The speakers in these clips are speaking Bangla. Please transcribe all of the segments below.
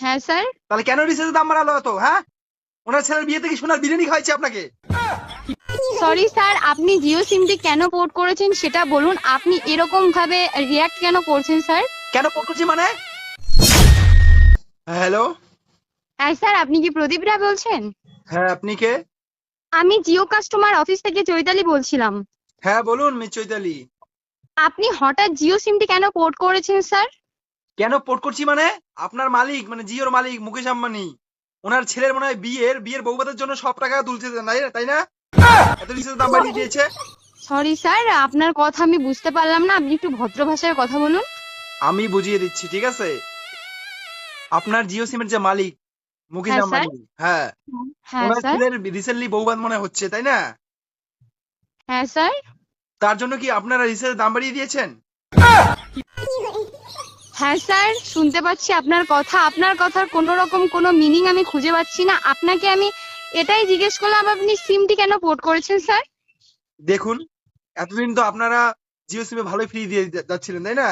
হ্যাঁ স্যার। তাহলে কেন রিচার্জের দাম বাড়ালো এত? হ্যাঁ, ওনার ছেলের বিয়েতে কি সোনার বিরিয়ানি খাইছে আপনাকে? সরি স্যার, আপনি জিও সিমটি কেন পোর্ট করেছেন সেটা বলুন। আপনি এরকম ভাবে রিয়াক্ট কেন করছেন স্যার? কেন পড়ছি মানে? হ্যালো। হ্যাঁ স্যার, আপনি কি প্রদীপ রায় বলছেন? হ্যাঁ, আপনি কে? আমি জিও কাস্টমার অফিস থেকে চৈতালি বলছিলাম। হ্যাঁ বলুন মিস চৈতালি। আপনি হঠাৎ জিও সিমটি কেন পোর্ট করেছেন স্যার? কেন পোর্ট করছি মানে? আপনার মালিক মানে জিওর মালিক মুকেশ আম্বানি, ওনার ছেলের মনে হয় বিয়ের বৌভাতের জন্য সব টাকা তুলছে, তাই না? এত রিচার্জের দাম বাড়িয়ে দিয়েছে। সরি স্যার, আপনার কথা আমি বুঝতে পারলাম না, আপনি একটু ভদ্র ভাষায় কথা বলুন। আমি বুঝিয়ে দিচ্ছি, ঠিক আছে? আপনার জিও সিমের যে মালিক মুকেশ হ্যাঁ স্যার। আম্বানি, হ্যাঁ, হ্যাঁ ওনার স্যার। ছেলের রিসেন্টলি বৌভাত মনে হচ্ছে, তাই না? হ্যাঁ স্যার। তার জন্য কি আপনারা রিচার্জের দাম বাড়িয়ে দিয়েছেন? হ্যাঁ স্যার, শুনতে পাচ্ছি আপনার কথা। আপনার কথার কোনো রকম কোনো মিনিং আমি খুঁজে পাচ্ছি না। আপনাকে আমি এটাই জিজ্ঞেস করলাম, আপনি সিমটি কেন পোর্ট করেছেন স্যার? দেখুন, এতদিন তো আপনারা জিও সিমে ভালোই ফ্রি দিয়ে যাচ্ছিলেন, তাই না?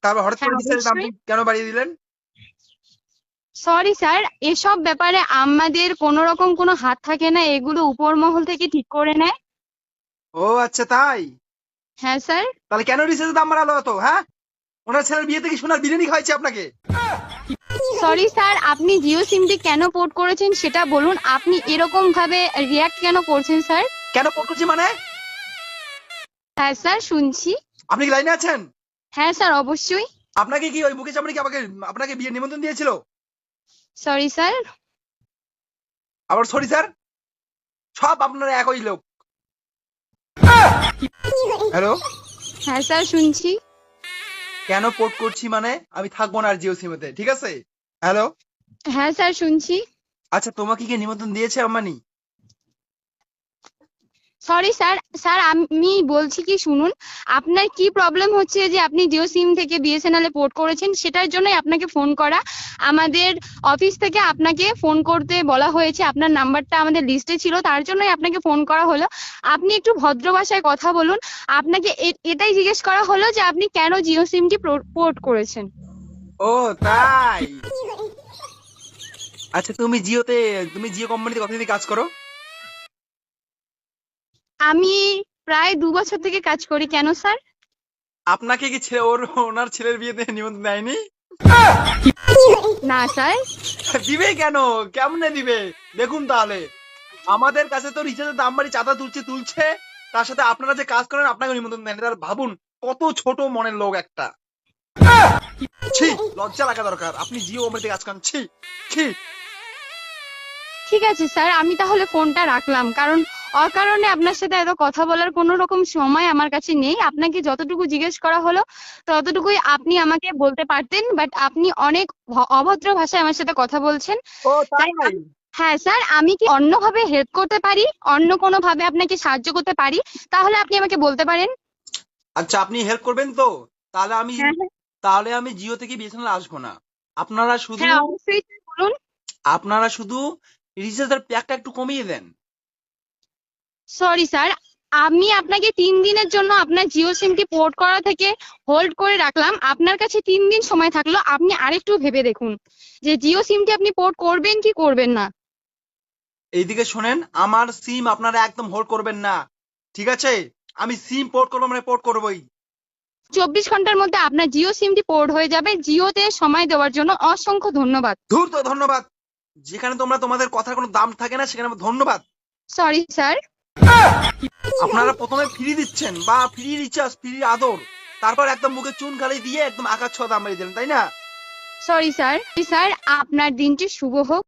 তারপর হঠাৎ হ্যাঁ করে রিচার্জের অবশ্যই। দামটা কেন বাড়িয়ে দিলেন? সরি স্যার, এসব ব্যাপারে আমাদের কোনো রকম কোনো হাত থাকে না, এগুলো উপর মহল থেকে ঠিক করে নেয়। ও আচ্ছা তাই। হ্যাঁ স্যার। তাহলে কেন রিচার্জের দাম বাড়ালো এত? হ্যাঁ, ওনার ছেলের বিয়েতে কি সোনার বিরিয়ানি খাইছে আপনাকে? সরি স্যার, আপনি জিও সিমটি কেন পোর্ট করেছেন সেটা বলুন। আপনি এরকম ভাবে রিয়াক্ট কেন করছেন স্যার? কেন পোর্ট করছি মানে? হ্যাঁ স্যার, শুনছি। আপনি কি লাইনে আছেন? হ্যাঁ স্যার, অবশ্যই। আপনাকে কি ওই মুকেশ আম্বানি কি আপনাকে বিয়ের নিমন্ত্রণ দিয়েছিল? Sorry sir. আবার সরি স্যার? সব আপনারা একই লোক। হ্যালো। হ্যাঁ স্যার, শুনছি। কেন পোর্ট করছি মানে? আমি থাকবো না আর জিও সিমেতে, ঠিক আছে? হ্যালো। হ্যাঁ স্যার, শুনছি। আচ্ছা, তোমাকে কি নিমন্ত্রণ দিয়েছে আম্বানি? Sorry sir. স্যার, আমি বলছি কি শুনুন, আপনার কি প্রবলেম হচ্ছে যে আপনি জিও সিম থেকে বিএসএনএল এ পোর্ট করেছেন, সেটার জন্যই আপনাকে ফোন করা। আমাদের অফিস থেকে আপনাকে ফোন করতে বলা হয়েছে, আপনার নাম্বারটা আমাদের লিস্টে ছিল, তার জন্যই আপনাকে ফোন করা হলো। আপনি একটু ভদ্র ভাষায় কথা বলুন। আপনাকে এটাই জিজ্ঞেস করা হলো যে আপনি কেন জিও সিমটি পোর্ট করেছেন। ও তাই। আচ্ছা, তুমি জিও কোম্পানিতে কতদিন কাজ করো? আমি প্রায় 2 বছর থেকে কাজ করি। কেন স্যার? আপনাকে কি ওনার ছেলের বিয়েতে নিমন্ত্রণ দেয়নি? না স্যার। দিবে কেন? কেমনে দিবে? দেখুন তাহলে, আমাদের কাছে তো রিচার্জের দাম বাড়ি চাঁদা তুলছে, তার সাথে আপনারা যে কাজ করেন আপনাকে নিমন্ত্রণ দেন। তাহলে ভাবুন কত ছোট মনের লোক একটা। ছি, লজ্জা লাগা দরকার। আপনি জিও কোম্পানিতে কাজ করেন, ছি ছি। ঠিক আছে স্যার, আমি তাহলে ফোনটা রাখলাম, কারণ অকারণে আপনার সাথে এত কথা বলার কোনো রকম সময় আমার কাছে নেই। আপনাকে যতটুকু জিজ্ঞেস করা হলো ততটুকুই আপনি আমাকে বলতে পারতেন, বাট আপনি অনেক অভদ্র ভাষায় আমার সাথে কথা বলছেন। ও তাই তাই। হ্যাঁ স্যার, আমি কি অন্যভাবে হেল্প করতে পারি, অন্য কোনো ভাবে আপনাকে সাহায্য করতে পারি, তাহলে আপনি আমাকে বলতে পারেন। আচ্ছা, আপনি হেল্প করবেন তো? তাহলে আমি হ্যাঁ হ্যাঁ। তাহলে আমি জিও থেকে বিএসএনএল আসবো না। আপনারা শুধু হ্যাঁ অবশ্যই স্যার, বলুন। আপনারা শুধু রিচার্জের প্যাকটা একটু কমিয়ে দেন। সরি স্যার, আমি আপনাকে 3 দিনের জন্য আপনার জিও সিমটি পোর্ট করা থেকে হোল্ড করে রাখলাম। আপনার কাছে 3 দিন সময় থাকলো, আপনি আরেকটু ভেবে দেখুন যে জিও সিমটি আপনি পোর্ট করবেন কি করবেন না। এইদিকে শোনেন, আমার সিম আপনারা একদম হোল্ড করবেন না, ঠিক আছে? আমি সিম পোর্ট করবো মানে পোর্ট করবোই। 24 ঘন্টার মধ্যে আপনার জিও সিমটি পোর্ট হয়ে যাবে। জিওতে সময় দেওয়ার জন্য অসংখ্য ধন্যবাদ। ধুর, তো ধন্যবাদ? যেখানে তোমাদের কথার কোনো দাম থাকে না সেখানে আমার ধন্যবাদ। Sorry sir. আপনারা প্রথমে ফ্রি দিচ্ছেন বা ফ্রি রিচার্জ, ফ্রি আদর, তারপর একদম মুখে চুন খালি দিয়ে একদম আকাশ ছোঁয়া দাম বাড়িয়ে দিলেন, তাই না? Sorry sir. স্যার, আপনার দিনটি শুভ হোক।